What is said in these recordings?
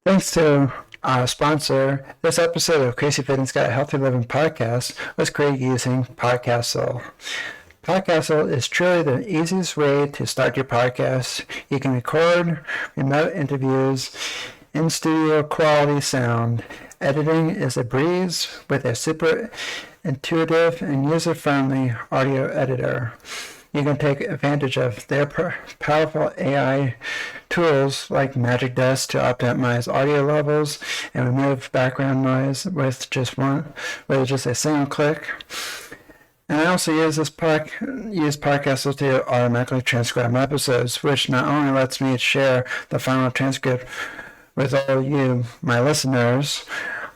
Thanks to our sponsor, this episode of Crazy Fitness Guy Healthy Living podcast was created using Podcastle. Podcastle is truly the easiest way to start your podcast. You can record remote interviews in studio quality sound. Editing is a breeze with a super intuitive and user-friendly audio editor. You can take advantage of their powerful AI tools like Magic Desk to optimize audio levels and remove background noise with just a single click. And I also use Podcastle to automatically transcribe my episodes, which not only lets me share the final transcript with all you, my listeners,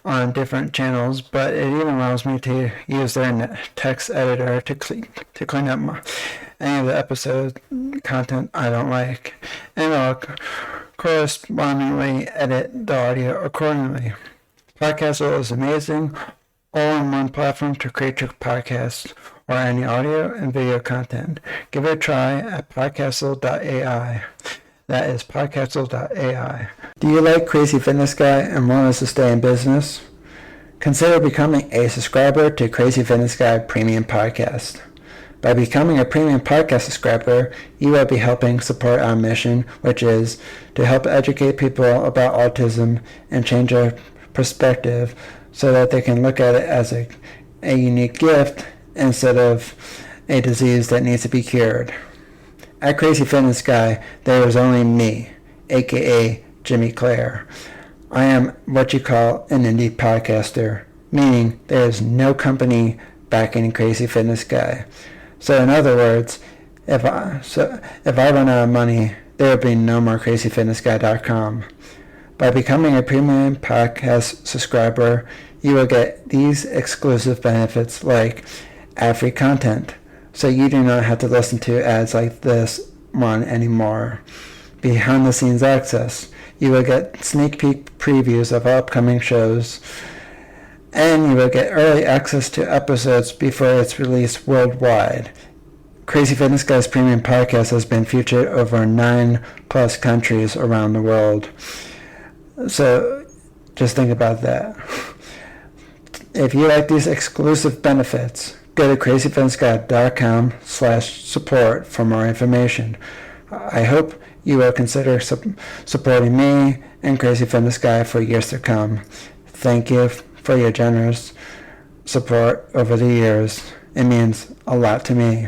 on different channels, but it even allows me to use their text editor to clean up any of the episode content I don't like, and I'll correspondingly edit the audio accordingly. Podcastle is amazing, all-in-one platform to create your podcast or any audio and video content. Give it a try at podcastle.ai. That is podcastle.ai. Do you like Crazy Fitness Guy and want us to stay in business? Consider becoming a subscriber to Crazy Fitness Guy Premium Podcast. By becoming a premium podcast subscriber, you will be helping support our mission, which is to help educate people about autism and change their perspective so that they can look at it as a unique gift instead of a disease that needs to be cured. At Crazy Fitness Guy, there is only me, aka Jimmy Clare. I am what you call an indie podcaster, meaning there is no company backing Crazy Fitness Guy. So in other words, if I run out of money, there will be no more crazyfitnessguy.com. By becoming a premium podcast subscriber, you will get these exclusive benefits like ad-free content, so you do not have to listen to ads like this one anymore. Behind-the-scenes access. You will get sneak peek previews of upcoming shows, and you will get early access to episodes before it's released worldwide. Crazy Fitness Guy's premium podcast has been featured over 9+ countries around the world. So just think about that. If you like these exclusive benefits, go to crazyfitnessguy.com/support for more information. I hope you will consider supporting me and Crazy Fitness Guy for years to come. Thank you for your generous support over the years. It means a lot to me.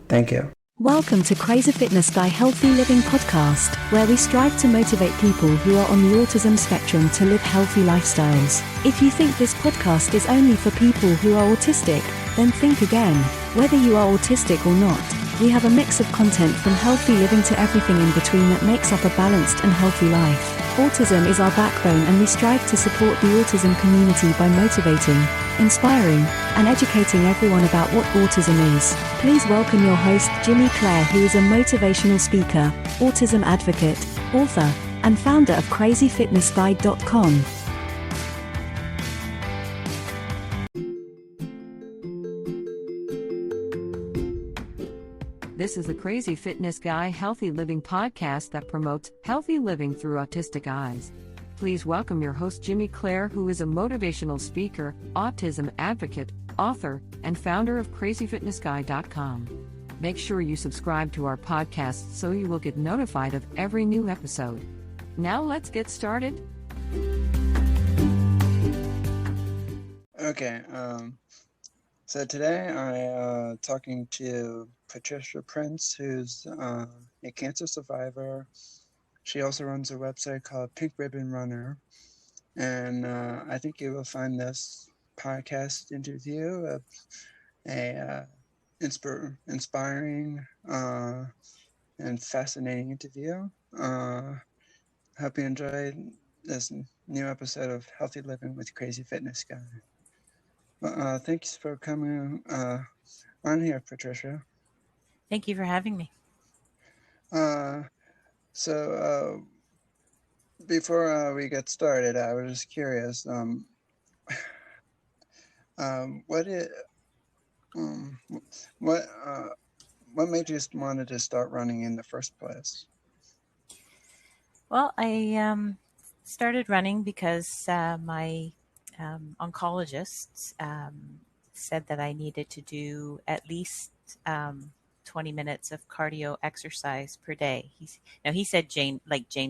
Thank you. Welcome to Crazy Fitness Guy Healthy Living Podcast, where we strive to motivate people who are on the autism spectrum to live healthy lifestyles. If you think this podcast is only for people who are autistic, then think again. Whether you are autistic or not, we have a mix of content from healthy living to everything in between that makes up a balanced and healthy life. Autism is our backbone, and we strive to support the autism community by motivating, inspiring, and educating everyone about what autism is. Please welcome your host, Jimmy Clare, who is a motivational speaker, autism advocate, author, and founder of crazyfitnessguy.com. This is the Crazy Fitness Guy Healthy Living podcast that promotes healthy living through autistic eyes. Please welcome your host, Jimmy Clare, who is a motivational speaker, autism advocate, author, and founder of crazyfitnessguy.com. Make sure you subscribe to our podcast so you will get notified of every new episode. Now let's get started. Okay, so today I'm talking to Patricia Prince, who's a cancer survivor. She also runs a website called Pink Ribbon Runner, and I think you will find this podcast interview a inspiring and fascinating interview. Hope you enjoyed this new episode of Healthy Living with Crazy Fitness Guy. Thanks for coming on here, Patricia. Thank you for having me. So before we get started, I was just curious. What made you wanted to start running in the first place? Well, I started running because my oncologist said that I needed to do at least 20 minutes of cardio exercise per day. He said Jane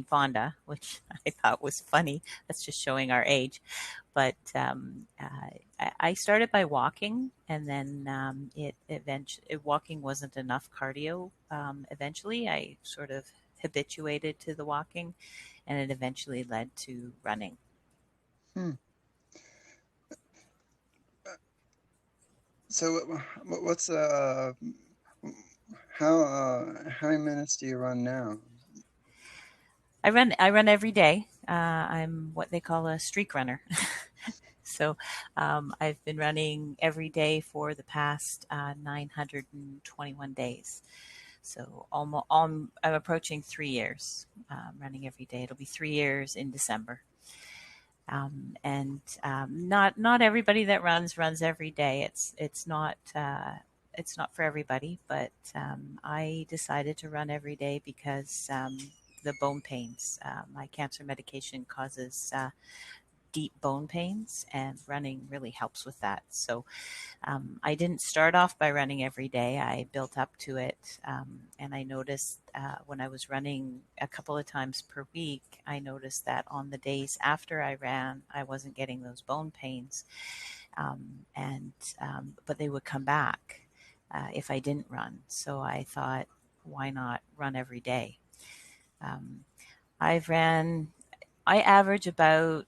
Fonda, which I thought was funny. That's just showing our age. But I started by walking, and then walking wasn't enough cardio. Eventually, I sort of habituated to the walking, and it eventually led to running. Hmm. So what's how many minutes do you run now? I run every day. I'm what they call a streak runner. So I've been running every day for the past 921 days. So I'm approaching 3 years running every day. It'll be 3 years in December. And not everybody that runs every day. It's not for everybody. But I decided to run every day because the bone pains. My cancer medication causes deep bone pains, and running really helps with that. So I didn't start off by running every day. I built up to it. And I noticed when I was running a couple of times per week, I noticed that on the days after I ran, I wasn't getting those bone pains. But they would come back if I didn't run. So I thought, why not run every day? I average about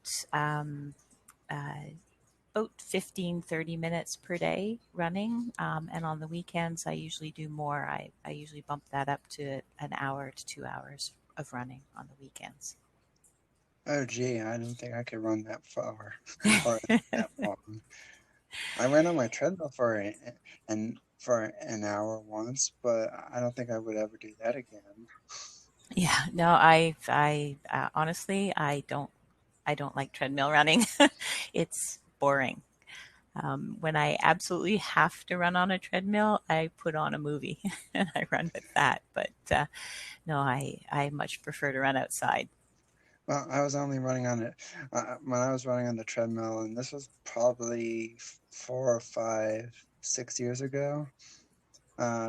15, 30 minutes per day running. And on the weekends, I usually do more. I usually bump that up to an hour to 2 hours of running on the weekends. Oh, gee, I don't think I could run that far or that long. I ran on my treadmill for an hour once, but I don't think I would ever do that again. Yeah, no, I honestly, I don't like treadmill running. It's boring. When I absolutely have to run on a treadmill, I put on a movie and I run with that. But no, I much prefer to run outside. Well, I was only running on it when I was running on the treadmill, and this was probably 4 or 5, 6 years ago.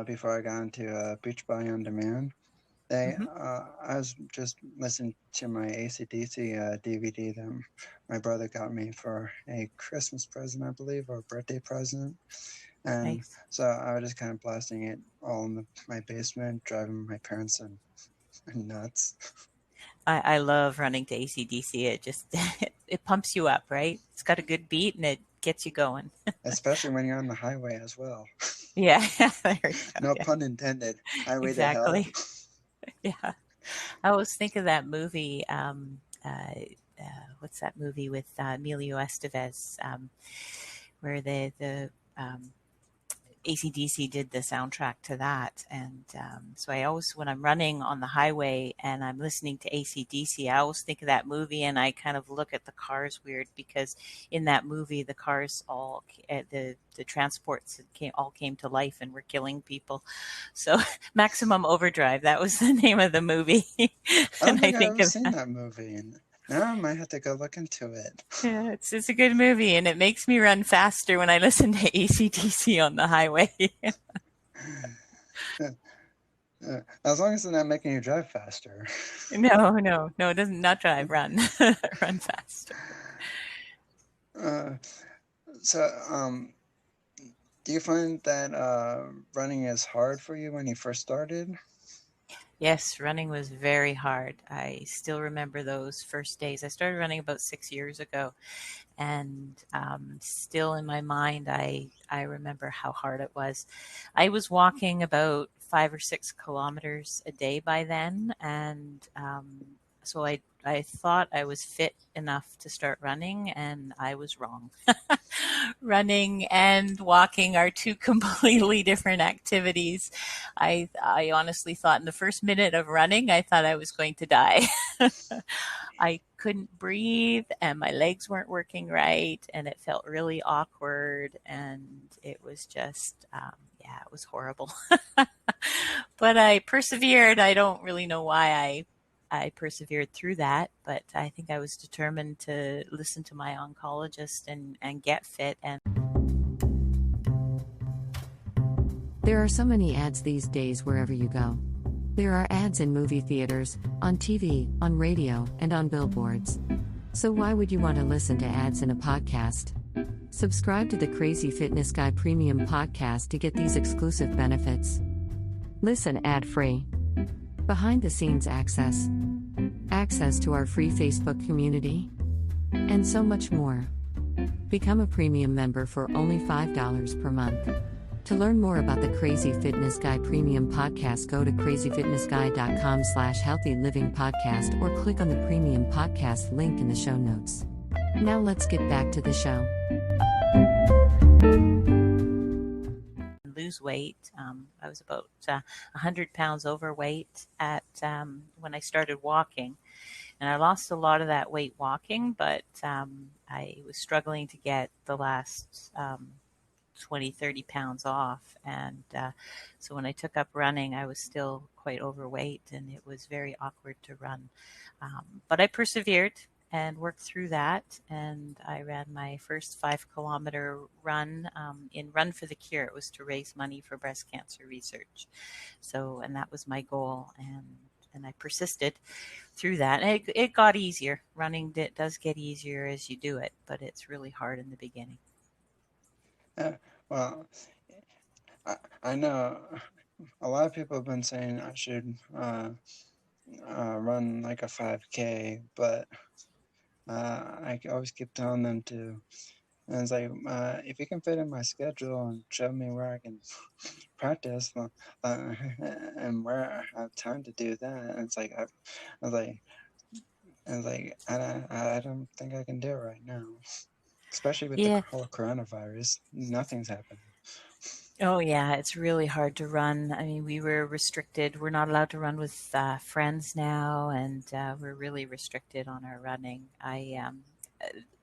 Before I got into Beachbody on Demand, Hmm. I was just listening to my AC/DC DVD that my brother got me for a Christmas present, I believe, or a birthday present. And Nice. so I was just kind of blasting it all in my basement, driving my parents nuts. I love running to AC/DC. It just it pumps you up, right? It's got a good beat and it gets you going. Especially when you're on the highway as well. Yeah, there you go. No Yeah, pun intended. Highway to hell. exactly. Yeah, I always think of that movie. What's that movie with Emilio Estevez, where the AC/DC did the soundtrack to that. And so I always, when I'm running on the highway and I'm listening to AC/DC, I always think of that movie, and I kind of look at the cars weird because in that movie, the cars the transports all came to life and were killing people. So Maximum Overdrive, that was the name of the movie. I don't And I think I've think ever of seen that movie, and now I might have to go look into it. yeah, it's a good movie, and it makes me run faster when I listen to AC/DC on the highway. As long as it's not making you drive faster. No, it doesn't. Not drive, run, run faster. Uh, so, do you find that running is hard for you when you first started? Yes, running was very hard. I still remember those first days. I started running about 6 years ago, and still in my mind, I remember how hard it was. I was walking about 5 or 6 kilometers a day by then, and so I thought I was fit enough to start running, and I was wrong. Running and walking are two completely different activities. I honestly thought in the first minute of running, I thought I was going to die. I couldn't breathe and my legs weren't working right, and it felt really awkward, and it was just yeah, it was horrible. But I persevered. I don't really know why I persevered through that, but I think I was determined to listen to my oncologist and get fit. And There are so many ads these days wherever you go. There are ads in movie theaters, on TV, on radio, and on billboards. So why would you want to listen to ads in a podcast? Subscribe to the Crazy Fitness Guy Premium Podcast to get these exclusive benefits. Listen ad-free. Behind-the-scenes access. Access to our free Facebook community. And so much more. Become a premium member for only $5 per month. To learn more about the Crazy Fitness Guy Premium Podcast, go to crazyfitnessguy.com/healthylivingpodcast or click on the Premium Podcast link in the show notes. Now let's get back to the show. lose weight. I was about 100 pounds overweight at when I started walking. And I lost a lot of that weight walking, but I was struggling to get the last 20, 30 pounds off. And so when I took up running, I was still quite overweight, and it was very awkward to run. But I persevered and worked through that. And I ran my first 5-kilometer run in Run for the Cure. It was to raise money for breast cancer research. And that was my goal. And I persisted through that. And it got easier. Running does get easier as you do it, but it's really hard in the beginning. Well, I know a lot of people have been saying I should run like a 5K, but I always keep telling them to. And it's like, if you can fit in my schedule and show me where I can practice, and where I have time to do that, it's like I don't think I can do it right now, especially with the whole coronavirus. Nothing's happening. Oh, yeah, it's really hard to run. I mean, we were restricted. We're not allowed to run with friends now, and we're really restricted on our running.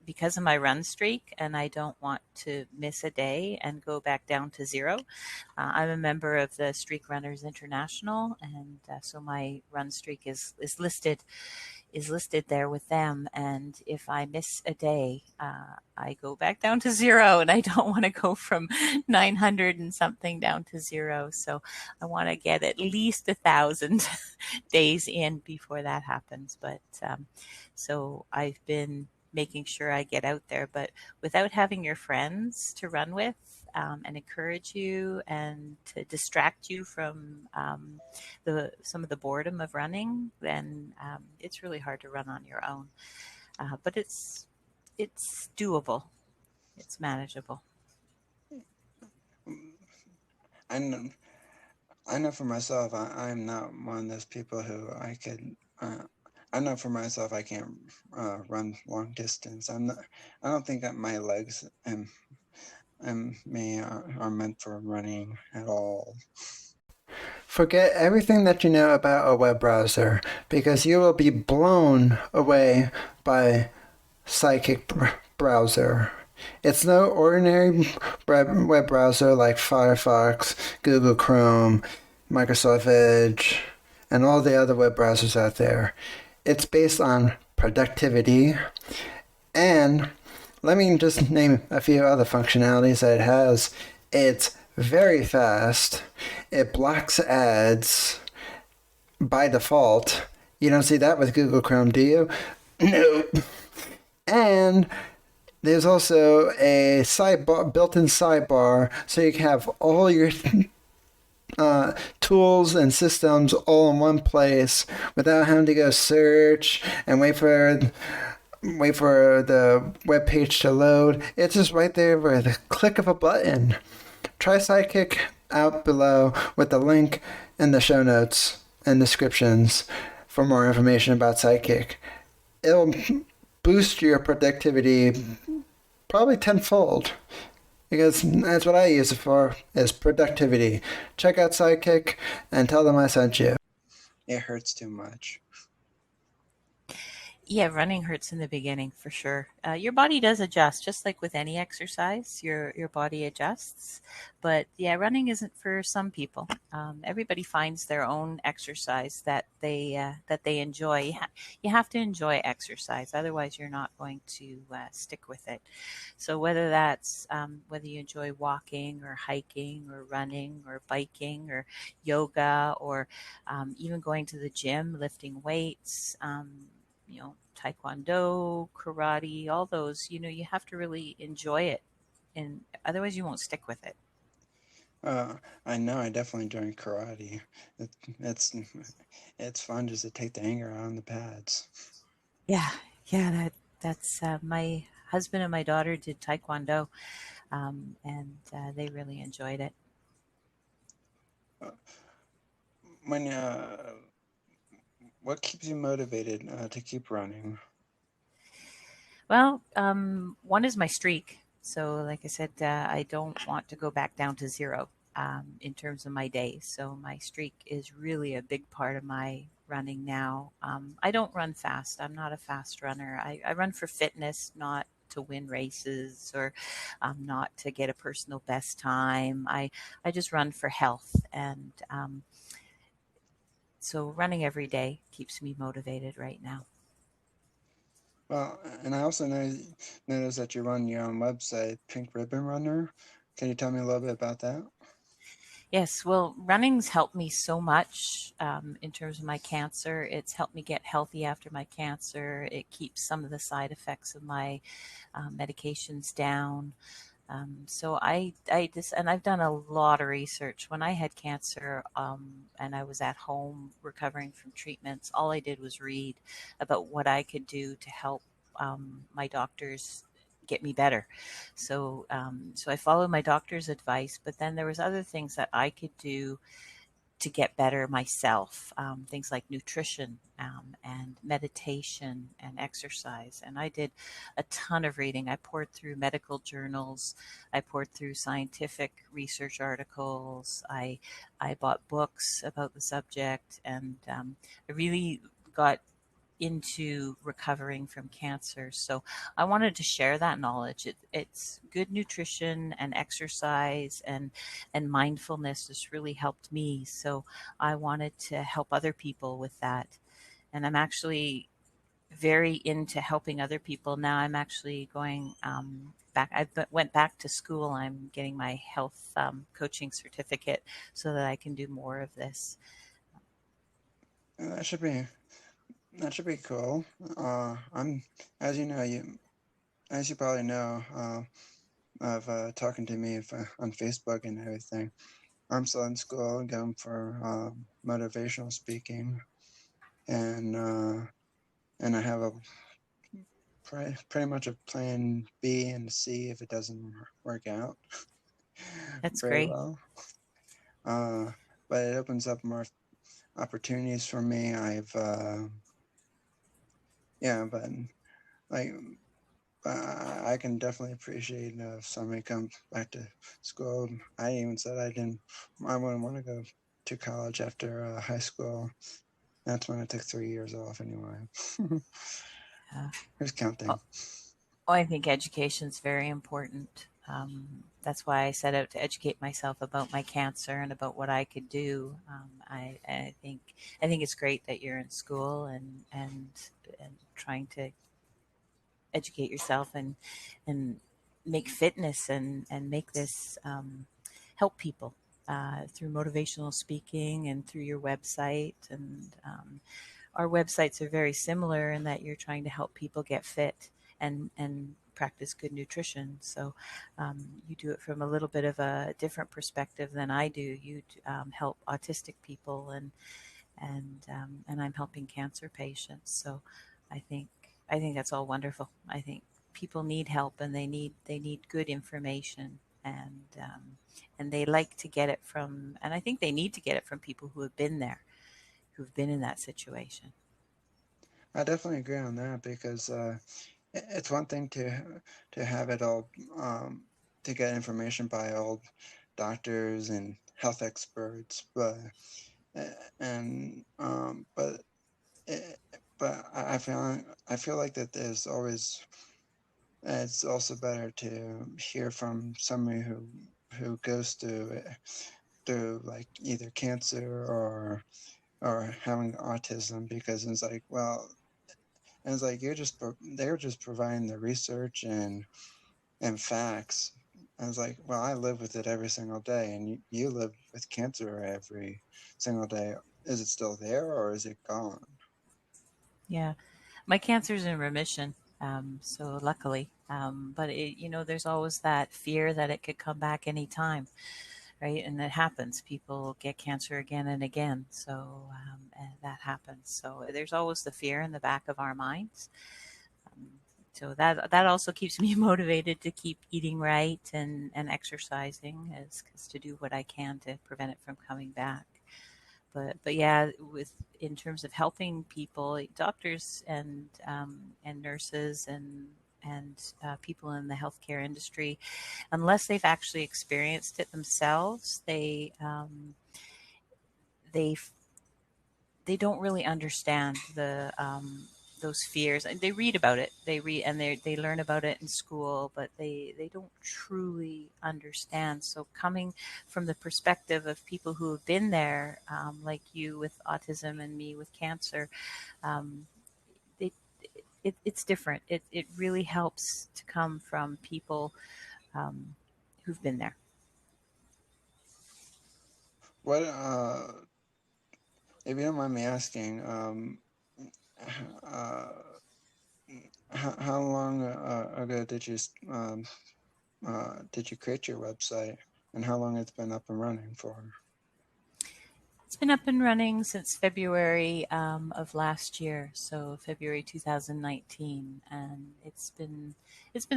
Because of my run streak, and I don't want to miss a day and go back down to zero. I'm a member of the Streak Runners International, and so my run streak is listed there with them. And if I miss a day, I go back down to zero, and I don't want to go from 900 and something down to zero. So I want to get at least 1,000 days in before that happens. But so I've been making sure I get out there, but without having your friends to run with and encourage you and to distract you from some of the boredom of running, then it's really hard to run on your own. But it's doable. It's manageable. I know for myself, I'm not one of those people who I know for myself I can't run long distance. I don't think that my legs and me are meant for running at all. Forget everything that you know about a web browser, because you will be blown away by Psychic browser. It's no ordinary web browser like Firefox, Google Chrome, Microsoft Edge, and all the other web browsers out there. It's based on productivity, and let me just name a few other functionalities that it has. It's very fast. It blocks ads by default. You don't see that with Google Chrome, do you? No. And there's also a built-in sidebar, so you can have all your tools and systems all in one place without having to go search and wait for the web page to load. It's just right there with a click of a button. Try Sidekick out below with the link in the show notes and descriptions for more information about Sidekick. It'll boost your productivity probably tenfold, because that's what I use it for, is productivity. Check out Sidekick and tell them I sent you. It hurts too much. Yeah, running hurts in the beginning for sure. Your body does adjust, just like with any exercise. Your body adjusts, but yeah, running isn't for some people. Everybody finds their own exercise that they enjoy. You have to enjoy exercise, otherwise you're not going to stick with it. So whether you enjoy walking or hiking or running or biking or yoga or even going to the gym, lifting weights. Taekwondo, karate, all those, you have to really enjoy it, and otherwise you won't stick with it. Uh, I know I definitely joined karate. It, it's it's fun just to take the anger out on the pads. Yeah, yeah, that's my husband and my daughter did Taekwondo, and they really enjoyed it. Uh, when what keeps you motivated to keep running? Well, one is my streak. So, like I said, I don't want to go back down to zero in terms of my days. So, my streak is really a big part of my running now. I don't run fast. I'm not a fast runner. I run for fitness, not to win races or not to get a personal best time. I just run for health. And so, running every day keeps me motivated right now. Well, and I also noticed that you run your own website, Pink Ribbon Runner. Can you tell me a little bit about that? Yes, well, running's helped me so much in terms of my cancer. It's helped me get healthy after my cancer. It keeps some of the side effects of my medications down. And I've done a lot of research. When I had cancer and I was at home recovering from treatments, all I did was read about what I could do to help my doctors get me better. So I followed my doctor's advice, but then there was other things that I could do to get better myself. Things like nutrition and meditation and exercise. And I did a ton of reading. I poured through medical journals. I poured through scientific research articles. I bought books about the subject, and I really got into recovering from cancer. So I wanted to share that knowledge. It's good nutrition and exercise and mindfulness has really helped me. So I wanted to help other people with that. And I'm actually very into helping other people now. I'm actually going back. Went back to school. I'm getting my health coaching certificate so that I can do more of this. Uh, That should be that should be cool. I'm as you know as you probably know of talking to me on Facebook and everything. I'm still in school, going for motivational speaking, and uh, and I have a pretty much a plan B and C if it doesn't work out That's very great. well. Uh, but it opens up more opportunities for me. Yeah, but like I can definitely appreciate if somebody comes back to school. I even said I wouldn't want to go to college after high school. That's when I took 3 years off anyway. Uh, Who's counting? oh, I think education is very important. That's why I set out to educate myself about my cancer and about what I could do. I think it's great that you're in school and trying to educate yourself and make fitness and make this help people through motivational speaking and through your website. And our websites are very similar in that you're trying to help people get fit and practice good nutrition. So you do it from a little bit of a different perspective than I do. You help autistic people and I'm helping cancer patients. So I think I think that's all wonderful. I think people need help and they need good information and they like to get it from, and I think they need to get it from people who have been there, who've been in that situation. I definitely agree on that because it's one thing to have it all to get information by old doctors and health experts, but and but but I feel like that there's always, it's also better to hear from somebody who goes through like either cancer or having autism, because it's like, well, and it's like they're just providing the research and facts. I was like, well, I live with it every single day, and you live with cancer every single day. Is it still there or is it gone? Yeah, my cancer's in remission, so luckily. But there's always that fear that it could come back anytime, right? And it happens. People get cancer again and again, so and that happens. So there's always the fear in the back of our minds. Um, so that also keeps me motivated to keep eating right and exercising, as to do what I can to prevent it from coming back. But yeah, with in terms of helping people, doctors and nurses and people in the healthcare industry, unless they've actually experienced it themselves, they they don't really understand the those fears. They read about it. They read and they learn about it in school, but they don't truly understand. So coming from the perspective of people who have been there, like you with autism and me with cancer, um, it, it's different. It really helps to come from people who've been there. What if you don't mind me asking, uh, how long ago did you create your website, and how long it's been up and running for? It's been up and running since February of last year, so February 2019, and it's been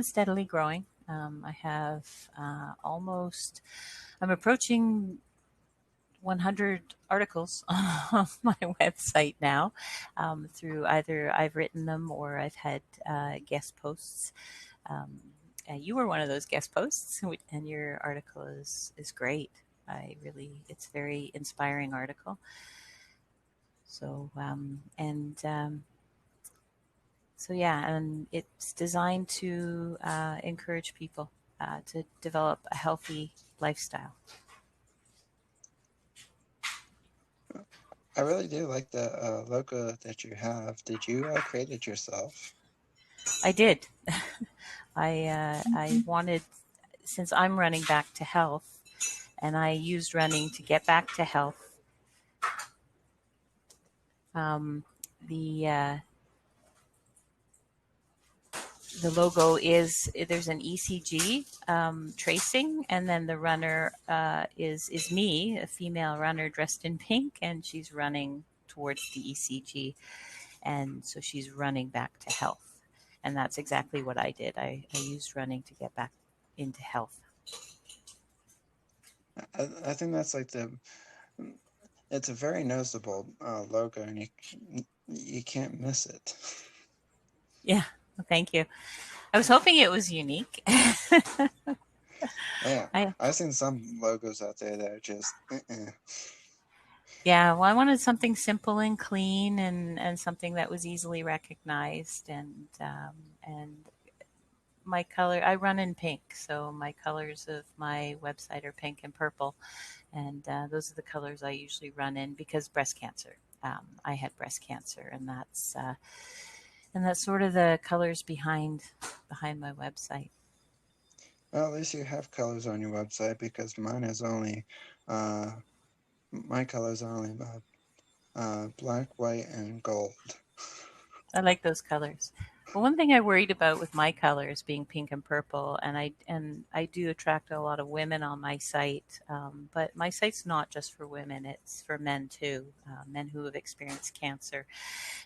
steadily growing. I have I'm approaching 100 articles on my website now, through either I've written them or I've had guest posts. Um, and you were one of those guest posts, and your article is great. It's a very inspiring article. So, so yeah, and it's designed to encourage people to develop a healthy lifestyle. I really do like the logo that you have. Did you create it yourself? I did. I wanted, since I'm running back to health, and I used running to get back to health. Um, the the logo is, there's an ECG tracing, and then the runner is me, a female runner dressed in pink, and she's running towards the ECG, and so she's running back to health, and that's exactly what I did. I used running to get back into health. I think that's like it's a very noticeable logo, and you can't miss it. Yeah, well, thank you. I was hoping it was unique. Yeah, I I've seen some logos out there that are just. Yeah, well, I wanted something simple and clean, and something that was easily recognized, and my color. I run in pink, so my colors of my website are pink and purple, and those are the colors I usually run in because breast cancer. I had breast cancer, and that's sort of the colors behind my website. Well, at least you have colors on your website, because mine is only, my colors are only black, white, and gold. I like those colors. But one thing I worried about with my colors being pink and purple, and I do attract a lot of women on my site, but my site's not just for women; it's for men too, men who have experienced cancer.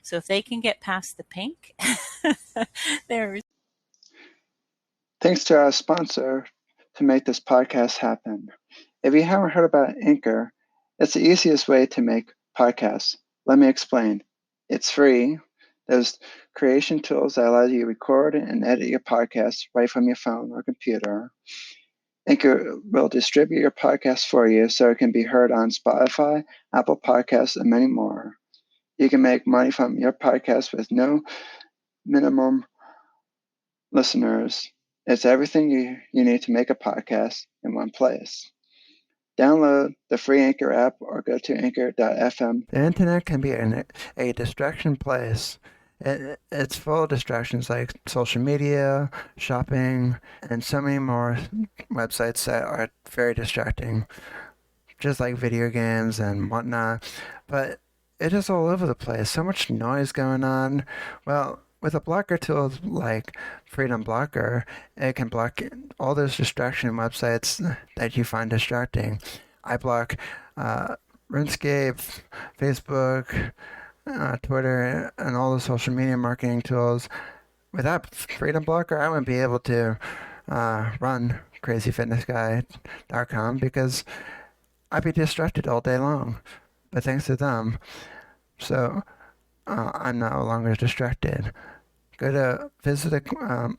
So if they can get past the pink, they're. Thanks to our sponsor to make this podcast happen. If you haven't heard about Anchor, it's the easiest way to make podcasts. Let me explain. It's free. There's creation tools that allow you to record and edit your podcast right from your phone or computer. Anchor will distribute your podcast for you so it can be heard on Spotify, Apple Podcasts, and many more. You can make money from your podcast with no minimum listeners. It's everything you need to make a podcast in one place. Download the free Anchor app or go to anchor.fm. The internet can be a distraction place. It's full of distractions like social media, shopping, and so many more websites that are very distracting, just like video games and whatnot. But it is all over the place. So much noise going on. Well, with a blocker tool like Freedom Blocker, it can block all those distraction websites that you find distracting. I block RuneScape, Facebook, Twitter, and all the social media marketing tools. Without Freedom Blocker, I wouldn't be able to run crazyfitnessguy.com because I'd be distracted all day long. But thanks to them, so I'm no longer distracted. Go to visit the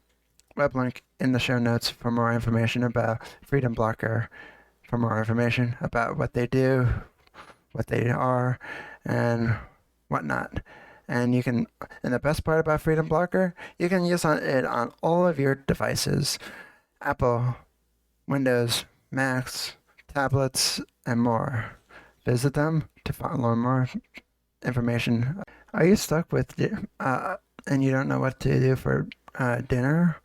web link in the show notes for more information about Freedom Blocker, for more information about what they do, what they are, and whatnot. And you can, and the best part about Freedom Blocker, you can use it on all of your devices: Apple, Windows, Macs, tablets, and more. Visit them to learn more information. Are you stuck with and you don't know what to do for dinner?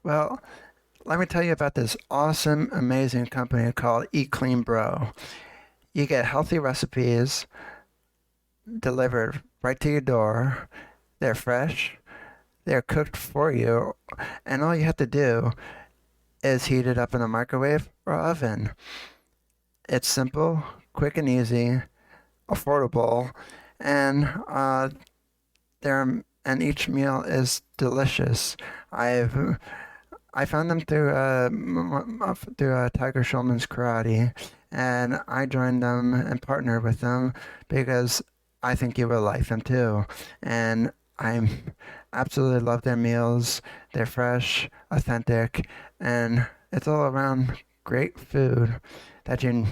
Well, let me tell you about this awesome, amazing company called Eat Clean Bro. You get healthy recipes delivered right to your door. They're fresh. They're cooked for you, and all you have to do is heat it up in a microwave or oven. It's simple, quick and easy, affordable, and each meal is delicious. I found them through Tiger Schulman's Karate, and I joined them and partnered with them because I think you will like them too. And I absolutely love their meals. They're fresh, authentic, and it's all around great food that you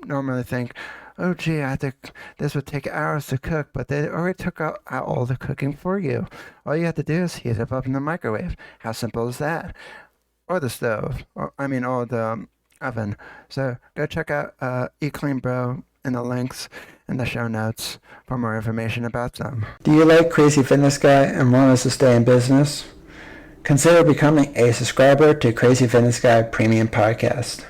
normally think, oh gee, I think this would take hours to cook, but they already took out all the cooking for you. All you have to do is heat it up in the microwave. How simple is that? Or the stove, or the oven. So go check out Eat Clean Bro in the links in the show notes for more information about them. Do you like Crazy Fitness Guy and want us to stay in business? Consider becoming a subscriber to Crazy Fitness Guy Premium Podcast.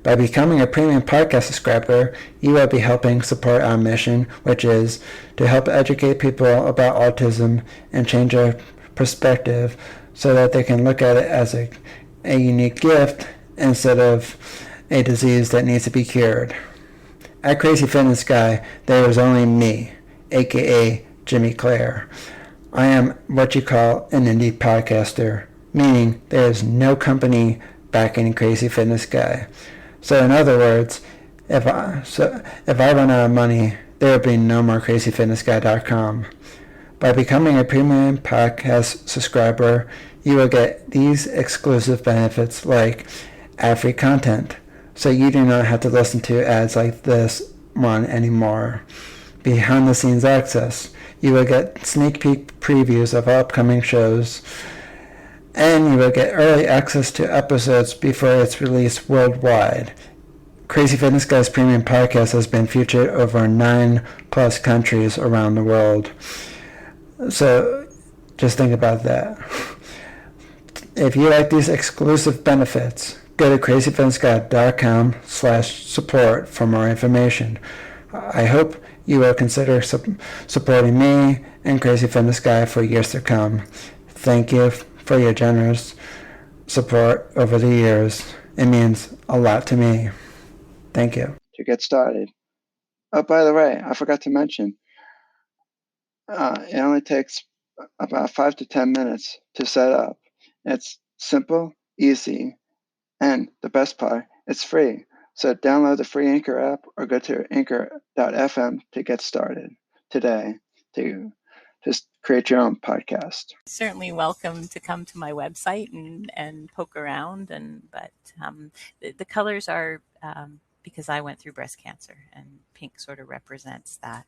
By becoming a premium podcast subscriber, you will be helping support our mission, which is to help educate people about autism and change their perspective so that they can look at it as a unique gift instead of a disease that needs to be cured. At Crazy Fitness Guy, there is only me, aka Jimmy Clare. I am what you call an indie podcaster, meaning there is no company backing Crazy Fitness Guy. So in other words, if I run out of money, there will be no more crazyfitnessguy.com. By becoming a premium podcast subscriber, you will get these exclusive benefits like ad-free content, so you do not have to listen to ads like this one anymore. Behind-the-scenes access. You will get sneak peek previews of upcoming shows, and you will get early access to episodes before it's released worldwide. Crazy Fitness Guy's premium podcast has been featured over 9+ countries around the world. So just think about that. If you like these exclusive benefits, go to crazyfitnessguy.com/support for more information. I hope you will consider supporting me and Crazy Fitness Guy for years to come. Thank you for your generous support over the years. It means a lot to me. Thank you. To get started. Oh, by the way, I forgot to mention, it only takes about 5 to 10 minutes to set up. It's simple, easy, and the best part, it's free. So download the free Anchor app or go to anchor.fm to get started today to just create your own podcast. Certainly welcome to come to my website and poke around. But the colors are because I went through breast cancer, and pink sort of represents that.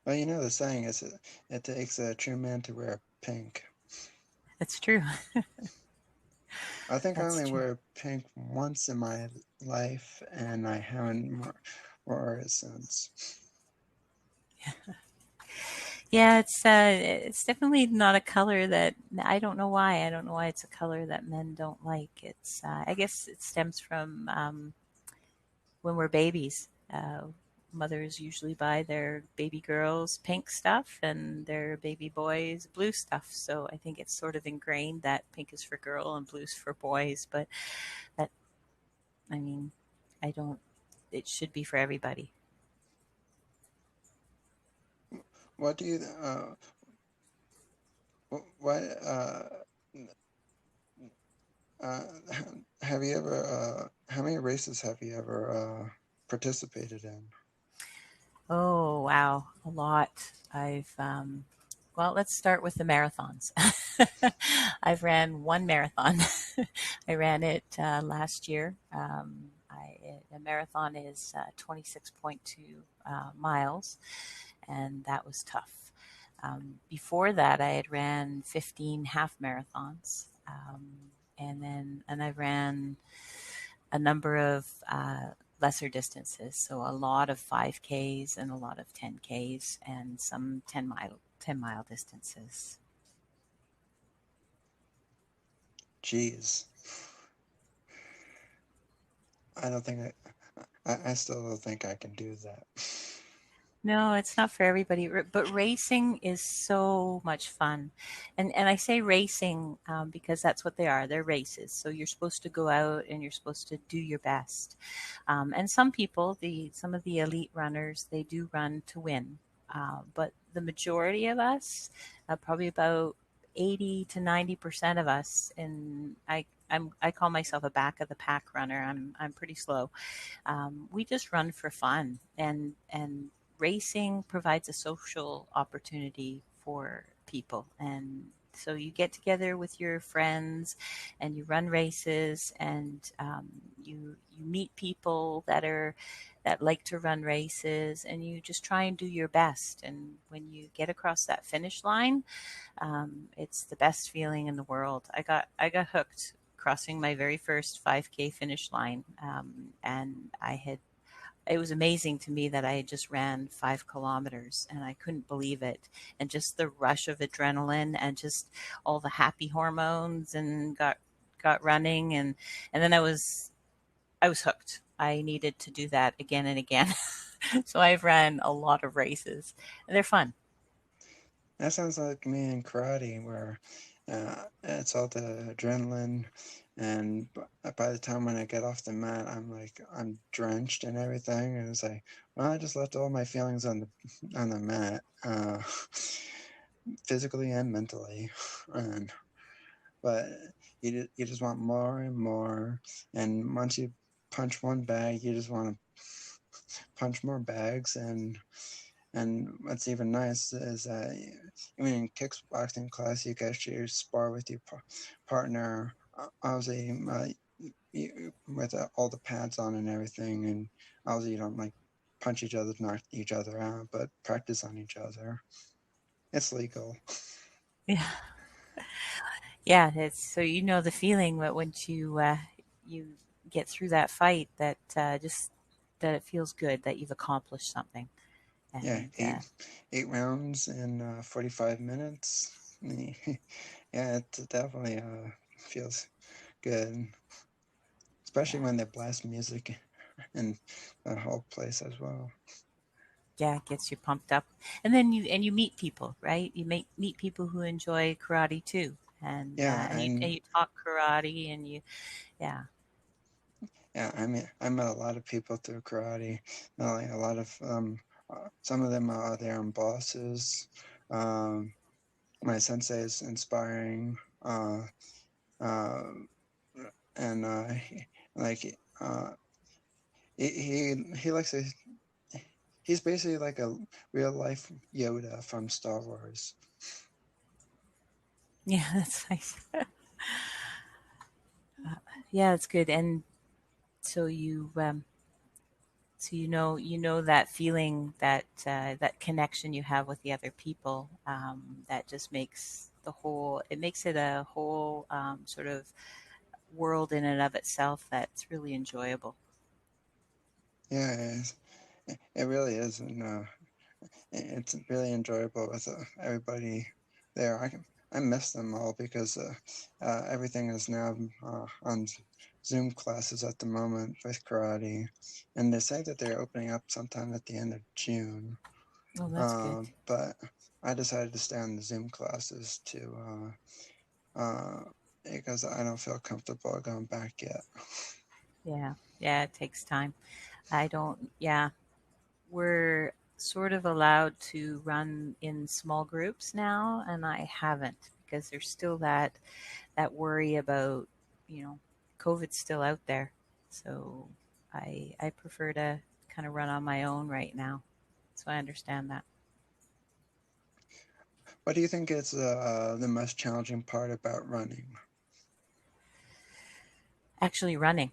Well, you know the saying is it takes a true man to wear pink. That's true. I think I That's only true. wear pink once in my life, and I haven't wore it since. Yeah, it's definitely not a color that I don't know why. I don't know why it's a color that men don't like. It's I guess it stems from when we're babies. Mothers usually buy their baby girls pink stuff and their baby boys blue stuff. So I think it's sort of ingrained that pink is for girl and blue's for boys. But that, I mean, I don't. It should be for everybody. What do you what uh have you ever how many races have you ever participated in? Oh, wow. A lot. Well, let's start with the marathons. I've ran one marathon. I ran it last year. A marathon is 26.2 miles, and that was tough. Before that, I had ran 15 half marathons. And I ran a number of lesser distances. So a lot of 5Ks and a lot of 10Ks and some 10 mile distances. Jeez, I don't think I still don't think I can do that. No, it's not for everybody, but racing is so much fun. And I say racing because that's what they are. They're races. So you're supposed to go out and you're supposed to do your best. And some people, some of the elite runners, they do run to win. But the majority of us, probably about 80 to 90% of us, and I call myself a back of the pack runner. I'm pretty slow. We just run for fun, and racing provides a social opportunity for people. And so you get together with your friends and you run races, and you meet people that like to run races, and you just try and do your best. And when you get across that finish line, it's the best feeling in the world. I got hooked crossing my very first 5K finish line, and it was amazing to me that I had just ran 5 kilometers, and I couldn't believe it. And just the rush of adrenaline and just all the happy hormones, and got running, and then I was hooked. I needed to do that again and again. So I've ran a lot of races, and they're fun. That sounds like me in karate, where it's all the adrenaline, and by the time when I get off the mat, I'm drenched and everything, and it's like, well, I just left all my feelings on the mat, physically and mentally, and but you just want more and more, and once you punch one bag, you just want to punch more bags, and what's even nice is that even in kickboxing class, you get to spar with your partner, obviously, with all the pads on and everything. And obviously, you don't like punch each other, knock each other out, but practice on each other. It's legal. Yeah, yeah. It's so you know the feeling that once you get through that fight, that just that it feels good that you've accomplished something. Yeah, And eight rounds in 45 minutes. Yeah, it definitely feels good, especially yeah, when they blast music in the whole place as well. yeah, it gets you pumped up. And then you meet people, right? You meet people who enjoy karate too, Yeah, and and you talk karate, and yeah, yeah, I met a lot of people through karate. Not like a lot of some of them are their own bosses. Um, my sensei is inspiring, uh, and like uh, he likes to. He's basically like a real life Yoda from Star Wars. yeah, that's nice. Yeah, it's good. And so So you know that feeling, that that connection you have with the other people, that just makes the whole, it makes it a whole sort of world in and of itself that's really enjoyable. Yeah, it is. It really is, and it's really enjoyable with everybody there. I miss them all because everything is now on Zoom classes at the moment with karate, and they say that they're opening up sometime at the end of June. Oh, that's good. But I decided to stay on the Zoom classes because I don't feel comfortable going back yet. Yeah, yeah, it takes time. I don't, yeah, we're sort of allowed to run in small groups now, and I haven't, because there's still that worry about, you know, COVID's still out there. So I prefer to kind of run on my own right now. So I understand that. What do you think is the most challenging part about running? Actually running.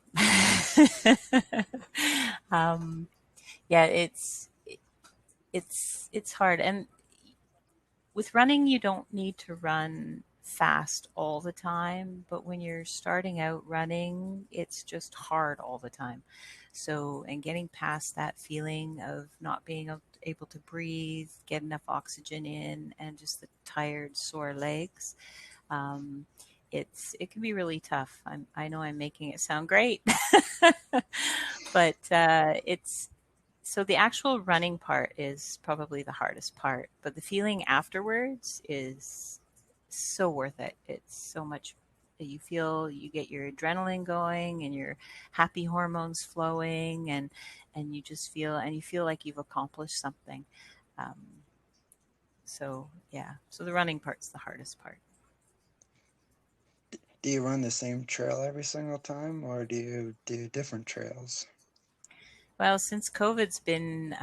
um, yeah, it's hard. And with running, you don't need to run fast all the time, but when you're starting out running, it's just hard all the time. So, and getting past that feeling of not being able to breathe, get enough oxygen in, and just the tired, sore legs, um, it can be really tough. I know I'm making it sound great, but it's so the actual running part is probably the hardest part, but the feeling afterwards is so worth it. It's so much. You feel, you get your adrenaline going and your happy hormones flowing, and you just feel, and you feel like you've accomplished something. Um, so yeah, so the running part's the hardest part. Do you run the same trail every single time, or do you do different trails? Well, since COVID's been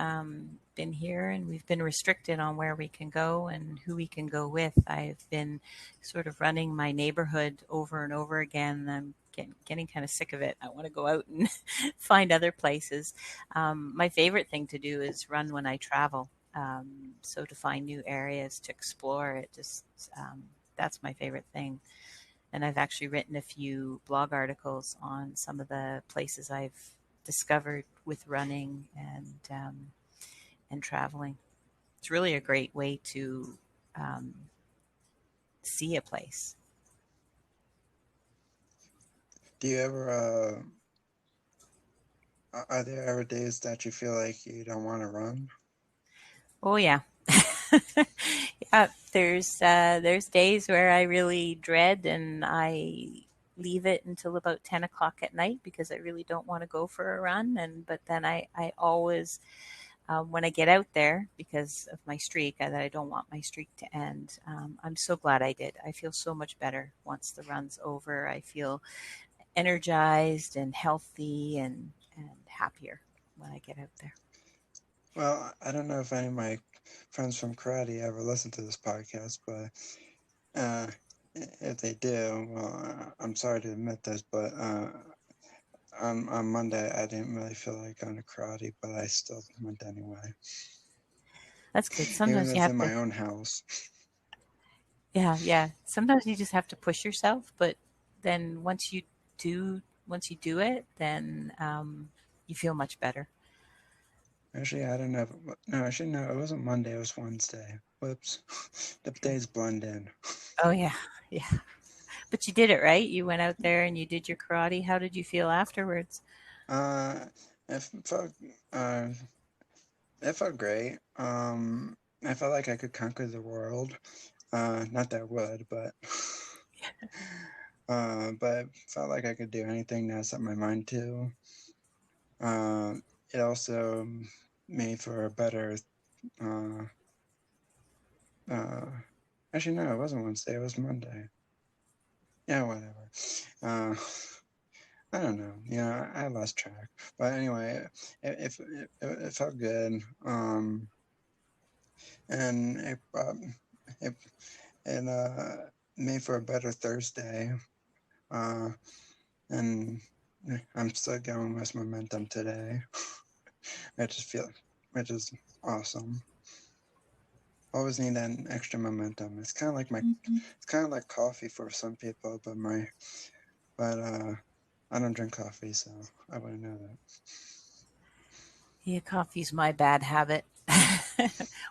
here and we've been restricted on where we can go and who we can go with, I've been sort of running my neighborhood over and over again. I'm getting kind of sick of it. I want to go out and find other places. My favorite thing to do is run when I travel. So to find new areas to explore, it just that's my favorite thing. And I've actually written a few blog articles on some of the places I've discovered with running and traveling. It's really a great way to um, see a place. Do you ever, are there ever days that you feel like you don't want to run? Oh yeah. Yeah, there's days where I really dread, and I leave it until about 10 o'clock at night because I really don't want to go for a run. And but then I always, when I get out there, because of my streak, that I don't want my streak to end. I'm so glad I did. I feel so much better once the run's over. I feel energized and healthy and happier when I get out there. Well, I don't know if any of my friends from karate ever listen to this podcast, but uh, if they do, well, I'm sorry to admit this, but on Monday I didn't really feel like going to karate, but I still went anyway, That's good. even Sometimes if you it's have in to, my own house. yeah, yeah. Sometimes you just have to push yourself, but then once you do it, then you feel much better. Actually, I don't know. No, actually, no, it wasn't Monday. It was Wednesday. Whoops. The Okay. days blend in. Oh yeah, yeah. But you did it right. You went out there and you did your karate. How did you feel afterwards? Uh, it felt, uh, it felt great. I felt like I could conquer the world. Not that I would, but it felt like I could do anything that I set my mind to. Uh, it also made for a better, uh, uh, actually, no, it wasn't Wednesday. It was Monday. Yeah, whatever. Uh, I don't know. Yeah, I lost track. But anyway, it felt good. And it it made for a better Thursday. Uh, and I'm still going with momentum today. which is awesome. Always need that extra momentum. It's kind of like it's kind of like coffee for some people, but I don't drink coffee, so I wouldn't know that. Yeah, coffee's my bad habit.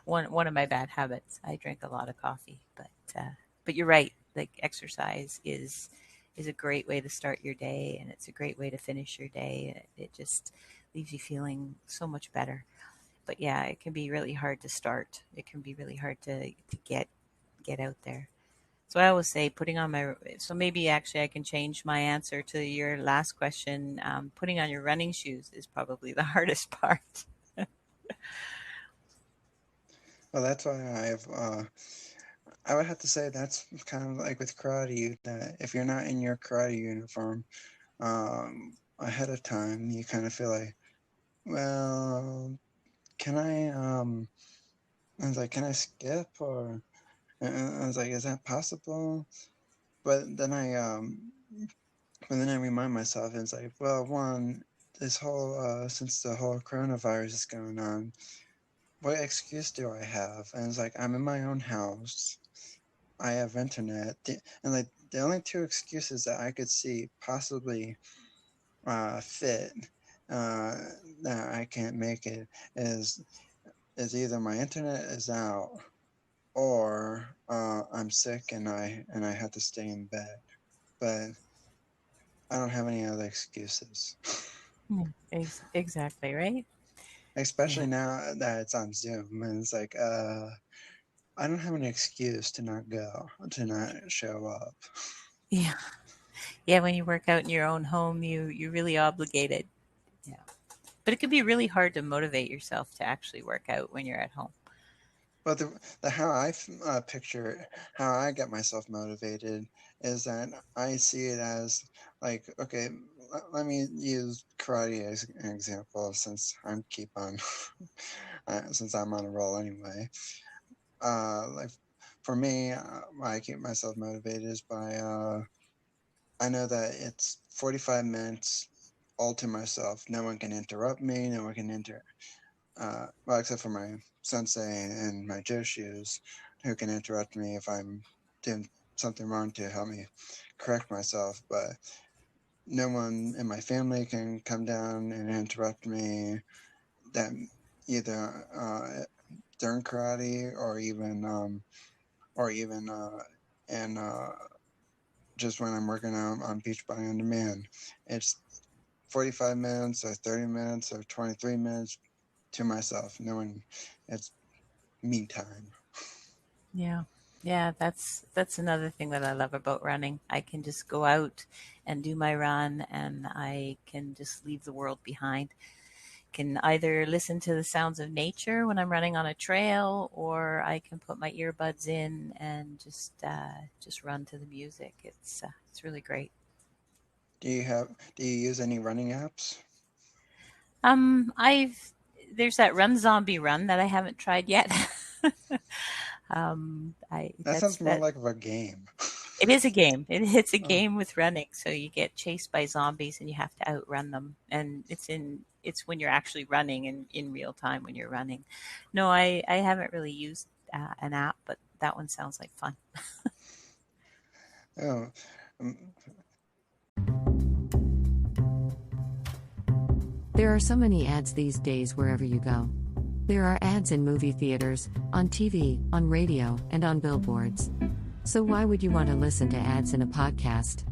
One of my bad habits. I drink a lot of coffee, but you're right. Like exercise is a great way to start your day, and it's a great way to finish your day. It just leaves you feeling so much better. But yeah, it can be really hard to start. It can be really hard to get out there. So I always say putting on my, so maybe actually I can change my answer to your last question. Putting on your running shoes is probably the hardest part. Well, that's why I would have to say that's kind of like with karate, that if you're not in your karate uniform ahead of time, you kind of feel like, well, can I was like, can I skip? Or I was like, is that possible? But then I remind myself, it's like, well, one, this whole since the whole coronavirus is going on, what excuse do I have? And it's like, I'm in my own house. I have internet, and like the only two excuses that I could see possibly fit uh, that I can't make it is either my internet is out or I'm sick and I have to stay in bed. But I don't have any other excuses. Exactly, right? Especially Yeah. now that it's on Zoom, and it's like, I don't have an excuse to not go, to not show up. Yeah. Yeah, when you work out in your own home, you're really obligated. Yeah. But it can be really hard to motivate yourself to actually work out when you're at home. But the how I picture how I get myself motivated is that I see it as like, okay, let me use karate as an example since I'm keep on since I'm on a roll anyway. Like for me, I keep myself motivated is by I know that it's 45 minutes all to myself. No one can interrupt me. No one can well, except for my sensei and my Joshus, who can interrupt me if I'm doing something wrong to help me correct myself. But no one in my family can come down and interrupt me. That either during karate or even and just when I'm working on Beachbody on Demand. It's 45 minutes or 30 minutes or 23 minutes to myself, knowing it's me time. Yeah. Yeah, that's another thing that I love about running. I can just go out and do my run and I can just leave the world behind. Can either listen to the sounds of nature when I'm running on a trail or I can put my earbuds in and just run to the music. It's really great. Do you use any running apps? I've there's that Run Zombie Run that I haven't tried yet. I That sounds more that like a game. It is a game. It's a Oh, game with running. So you get chased by zombies and you have to outrun them. And it's when you're actually running in real time when you're running. No, I haven't really used an app, but that one sounds like fun. oh. um, There are so many ads these days wherever you go. There are ads in movie theaters, on TV, on radio, and on billboards. So why would you want to listen to ads in a podcast?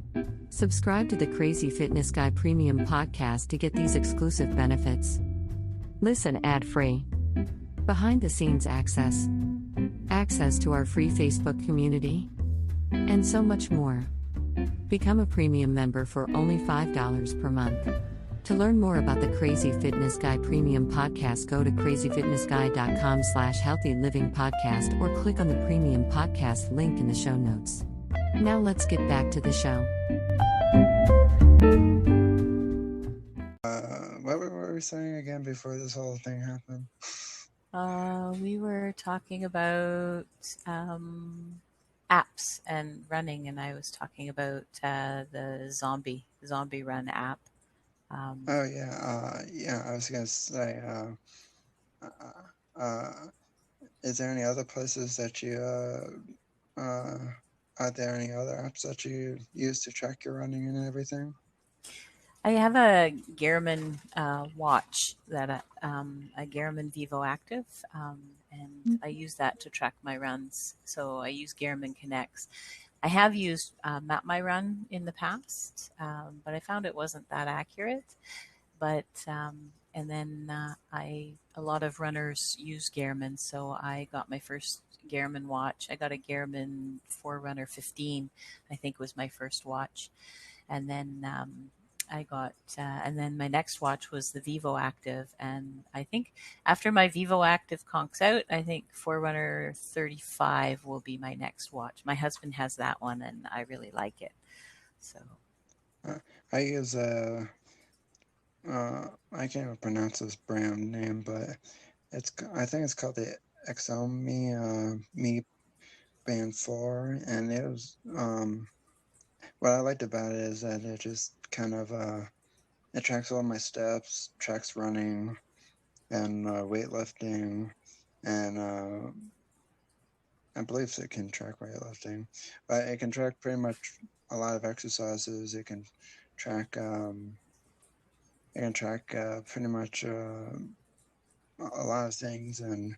Subscribe to the Crazy Fitness Guy Premium podcast to get these exclusive benefits. Listen ad-free. Behind the scenes access. Access to our free Facebook community. And so much more. Become a premium member for only $5 per month. To learn more about the Crazy Fitness Guy Premium Podcast, go to crazyfitnessguy.com/healthylivingpodcast or click on the Premium Podcast link in the show notes. Now let's get back to the show. What were we saying again before this whole thing happened? We were talking about apps and running, and I was talking about the zombie run app. Um, Oh yeah. I was gonna say, is there any other places that you uh, are there any other apps that you use to track your running and everything? I have a Garmin watch a Garmin Vivo Active, and I use that to track my runs. So I use Garmin Connects. I have used Map My Run in the past, but I found it wasn't that accurate. But and then a lot of runners use Garmin, so I got my first Garmin watch. I got a Garmin Forerunner 15, I think was my first watch, and then and then my next watch was the Vivo Active, and I think after my Vivo Active conks out, I think Forerunner 35 will be my next watch. My husband has that one, and I really like it. So Uh, I use I can't even pronounce this brand name, but I think it's called the XL Me Band 4, and it was what I liked about it is that it just kind of it tracks all my steps, tracks running and weightlifting, and I believe it can track weightlifting, but it can track pretty much a lot of exercises. It can track pretty much a lot of things, and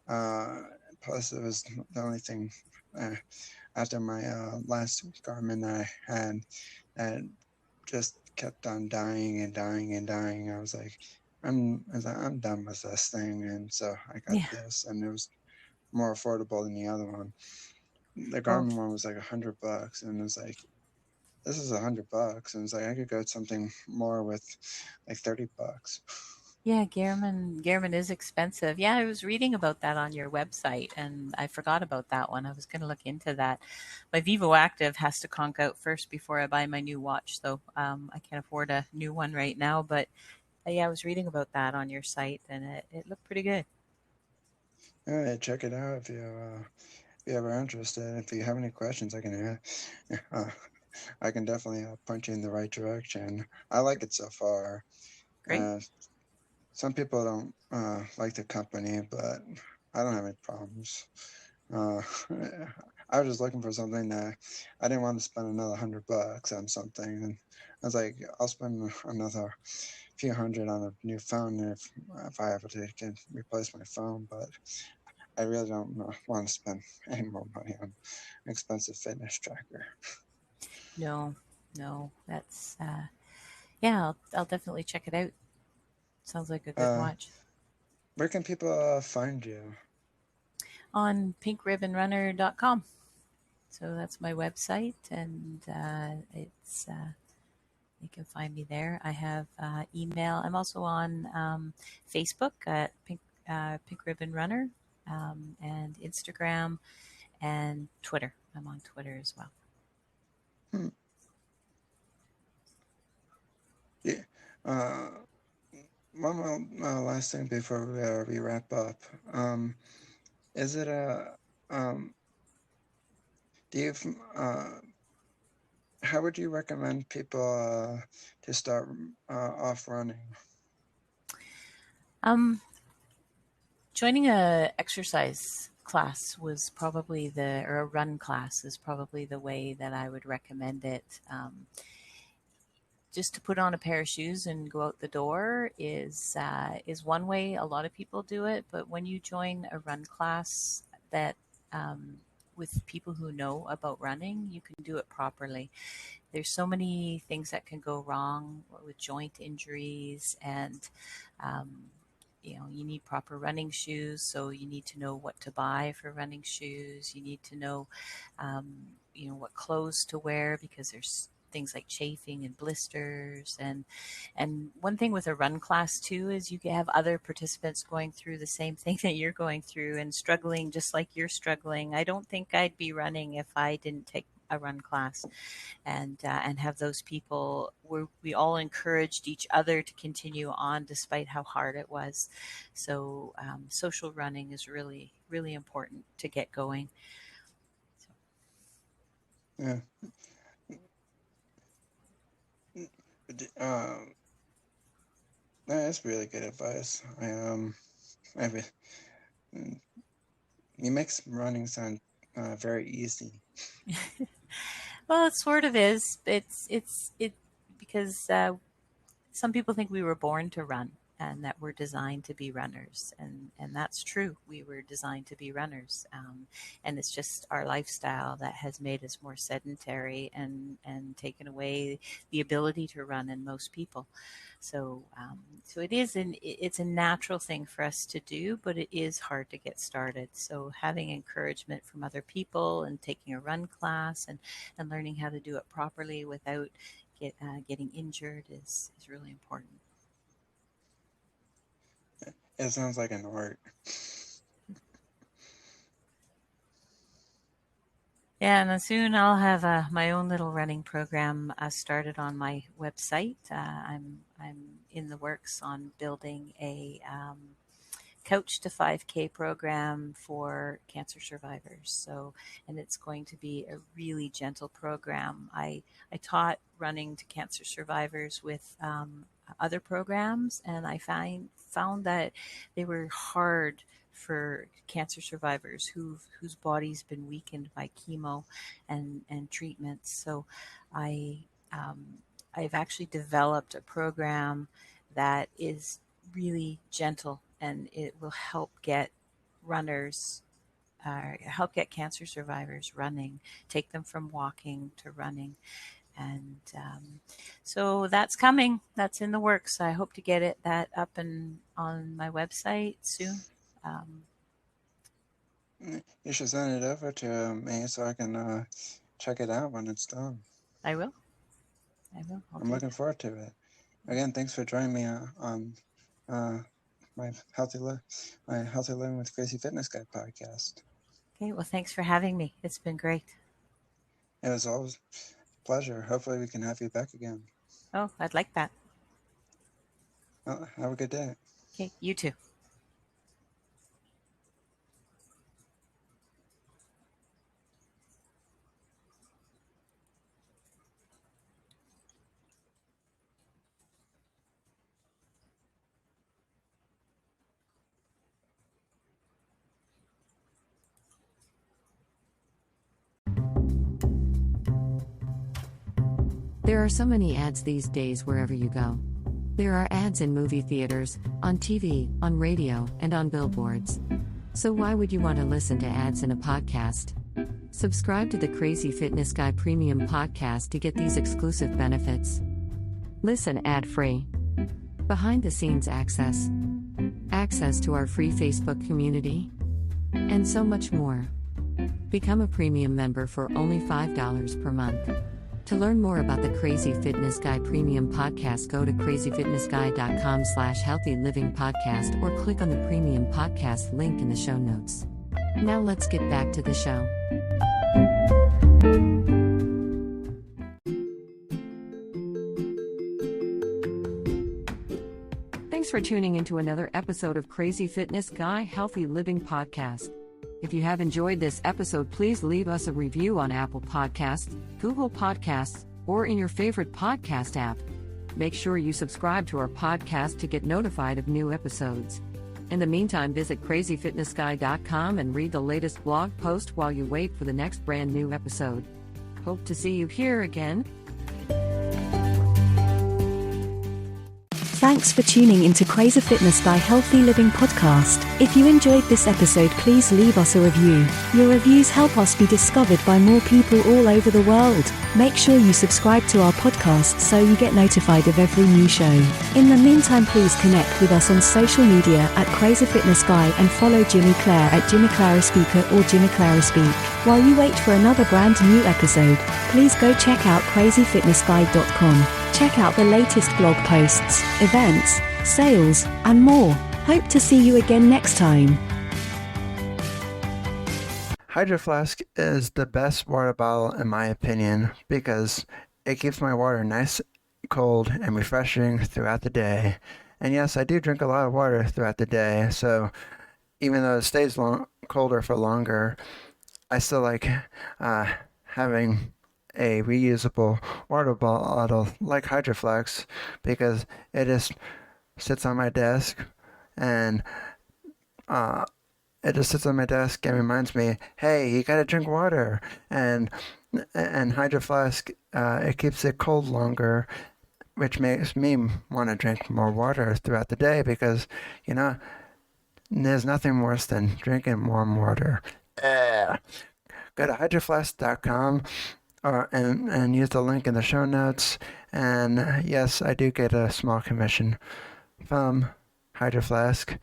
uh, plus it was the only thing uh, after my last Garmin that I had that just kept on dying and dying and dying. I was like, I'm done with this thing, and so I got yeah, this, and it was more affordable than the other one. The well, Garmin one was like $100, and it was like, this is $100, and it's like I could go something more with like $30. yeah, Garmin is expensive. Yeah, I was reading about that on your website, and I forgot about that one. I was going to look into that. My Vivo Active has to conk out first before I buy my new watch, though. I can't afford a new one right now, but yeah, I was reading about that on your site, and it looked pretty good. Yeah, check it out if you ever interested. If you have any questions, uh, I can definitely point you in the right direction. I like it so far. Great. Uh, some people don't like the company, but I don't have any problems. Uh, I was just looking for something that I didn't want to spend another $100 on something, and I was like, I'll spend another few hundred on a new phone if I ever can replace my phone, but I really don't want to spend any more money on an expensive fitness tracker. No, no, that's yeah, I'll definitely check it out. Sounds like a good Uh, watch. where can people find you? On pinkribbonrunner.com. So that's my website, and it's you can find me there. I have email. I'm also on Facebook at Pink Ribbon Runner, and Instagram and Twitter. I'm on Twitter as well. Hmm. Yeah. Uh, one more last thing before we wrap up. Is it a do you how would you recommend people to start off running? Um, Joining a exercise class was probably or a run class is probably the way that I would recommend it. Just to put on a pair of shoes and go out the door is one way. A lot of people do it, but when you join a run class that um, with people who know about running, you can do it properly. There's so many things that can go wrong with joint injuries, and um, you need proper running shoes, so you need to know what to buy for running shoes. You need to know um, what clothes to wear, because there's things like chafing and blisters, and one thing with a run class too is you can have other participants going through the same thing that you're going through and struggling just like you're struggling. I don't think I'd be running if I didn't take a run class, and have those people where we all encouraged each other to continue on despite how hard it was. So social running is really really important to get going. So, Yeah. That's really good advice. I you make running sound very easy. Well, it sort of is. It because some people think we were born to run and that we're designed to be runners, and that's true. We were designed to be runners, and it's just our lifestyle that has made us more sedentary and taken away the ability to run in most people. So it's a natural thing for us to do, but it is hard to get started. So having encouragement from other people and taking a run class and learning how to do it properly without getting injured is really important. It sounds like an art. Yeah, and then soon I'll have my own little running program started on my website. I'm in the works on building a Couch to 5K program for cancer survivors. So, and it's going to be a really gentle program. I taught running to cancer survivors with other programs, and I found that they were hard for cancer survivors whose body's been weakened by chemo and treatments. So, I um, I've actually developed a program that is really gentle, and it will runners help get cancer survivors running, take them from walking to running. And so that's coming. That's in the works. I hope to get that up and on my website soon. Um, You should send it over to me so I can check it out when it's done. I will. I'm looking forward to it. Again, thanks for joining me on my Healthy Living with Crazy Fitness Guy podcast. Okay. Well, thanks for having me. It's been great. It was always a pleasure. Hopefully we can have you back again. Oh, I'd like that. Well, have a good day. Okay. You too. There are so many ads these days wherever you go. There are ads in movie theaters, on TV, on radio, and on billboards. So why would you want to listen to ads in a podcast? Subscribe to the Crazy Fitness Guy Premium podcast to get these exclusive benefits. Listen ad-free. Behind-the-scenes access. Access to our free Facebook community. And so much more. Become a premium member for only $5 per month. To learn more about the Crazy Fitness Guy Premium Podcast, go to crazyfitnessguy.com/healthylivingpodcast or click on the Premium Podcast link in the show notes. Now let's get back to the show. Thanks for tuning into another episode of Crazy Fitness Guy Healthy Living Podcast. If you have enjoyed this episode, please leave us a review on Apple Podcasts, Google Podcasts, or in your favorite podcast app. Make sure you subscribe to our podcast to get notified of new episodes. In the meantime, visit crazyfitnessguy.com and read the latest blog post while you wait for the next brand new episode. Hope to see you here again. Thanks for tuning into Crazy Fitness Guy Healthy Living Podcast. If you enjoyed this episode, please leave us a review. Your reviews help us be discovered by more people all over the world. Make sure you subscribe to our podcast so you get notified of every new show. In the meantime, please connect with us on social media at Crazy Fitness Guy and follow Jimmy Clare at Jimmy Clare Speaker or Jimmy Clare Speak. While you wait for another brand new episode, please go check out crazyfitnessguy.com. Check out the latest blog posts, events, sales, and more. Hope to see you again next time. Hydro Flask is the best water bottle in my opinion because it keeps my water nice, cold, and refreshing throughout the day. And yes, I do drink a lot of water throughout the day, so even though it stays colder for longer, I still like having a reusable water bottle like Hydro Flask because it is sits on my desk, and it just sits on my desk and reminds me, hey, you gotta drink water. And Hydro Flask, it keeps it cold longer, which makes me want to drink more water throughout the day because, there's nothing worse than drinking warm water. Go to hydroflask.com and use the link in the show notes. And yes, I do get a small commission from Hydro Flask,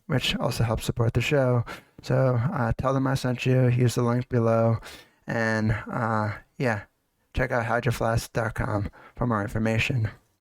which also helps support the show. So tell them I sent you, use the link below, and check out hydroflask.com for more information.